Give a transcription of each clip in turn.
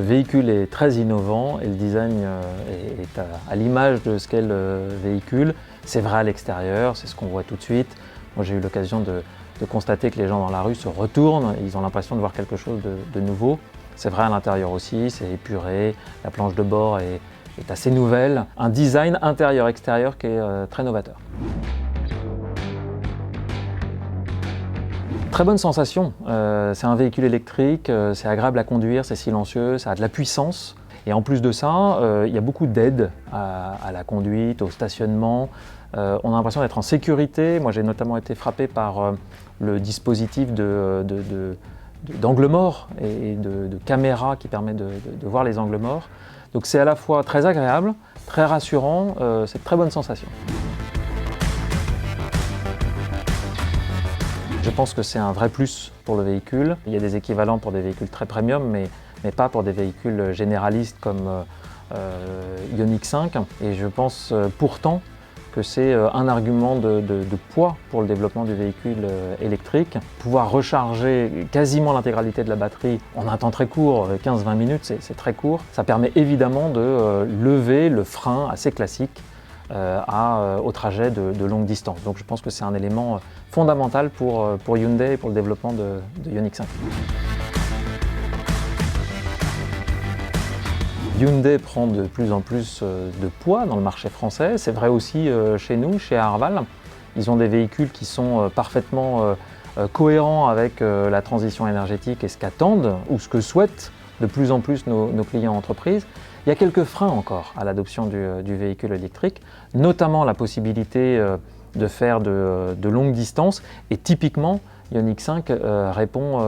véhicule est très innovant et le design est à l'image de ce qu'est le véhicule. C'est vrai à l'extérieur, c'est ce qu'on voit tout de suite. Moi, j'ai eu l'occasion de constater que les gens dans la rue se retournent, ils ont l'impression de voir quelque chose de nouveau. C'est vrai à l'intérieur aussi, c'est épuré, la planche de bord est assez nouvelle. Un design intérieur-extérieur qui est très novateur. Très bonne sensation, c'est un véhicule électrique, c'est agréable à conduire, c'est silencieux, ça a de la puissance. Et en plus de ça, il y a beaucoup d'aides à la conduite, au stationnement. On a l'impression d'être en sécurité. Moi, j'ai notamment été frappé par le dispositif d'angle mort et de caméra qui permet de voir les angles morts. Donc c'est à la fois très agréable, très rassurant, c'est de très bonne sensation. Je pense que c'est un vrai plus pour le véhicule. Il y a des équivalents pour des véhicules très premium, mais pas pour des véhicules généralistes comme Ioniq 5. Et je pense pourtant que c'est un argument de poids pour le développement du véhicule électrique. Pouvoir recharger quasiment l'intégralité de la batterie en un temps très court, 15-20 minutes, c'est très court. Ça permet évidemment de lever le frein assez classique au trajet de longue distance. Donc je pense que c'est un élément fondamental pour Hyundai et pour le développement de Ioniq 5. Hyundai prend de plus en plus de poids dans le marché français. C'est vrai aussi chez nous, chez Arval. Ils ont des véhicules qui sont parfaitement cohérents avec la transition énergétique et ce qu'attendent ou ce que souhaitent de plus en plus nos clients entreprises. Il y a quelques freins encore à l'adoption du véhicule électrique, notamment la possibilité de faire de longues distances. Et typiquement, Ioniq 5 répond,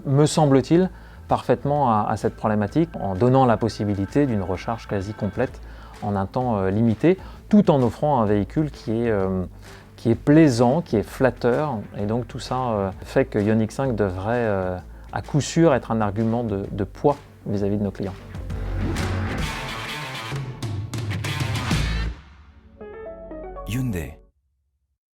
me semble-t-il, parfaitement à cette problématique en donnant la possibilité d'une recharge quasi complète en un temps limité, tout en offrant un véhicule qui est plaisant, qui est flatteur. Et donc tout ça fait que Ioniq 5 devrait à coup sûr être un argument de poids vis-à-vis de nos clients. Hyundai.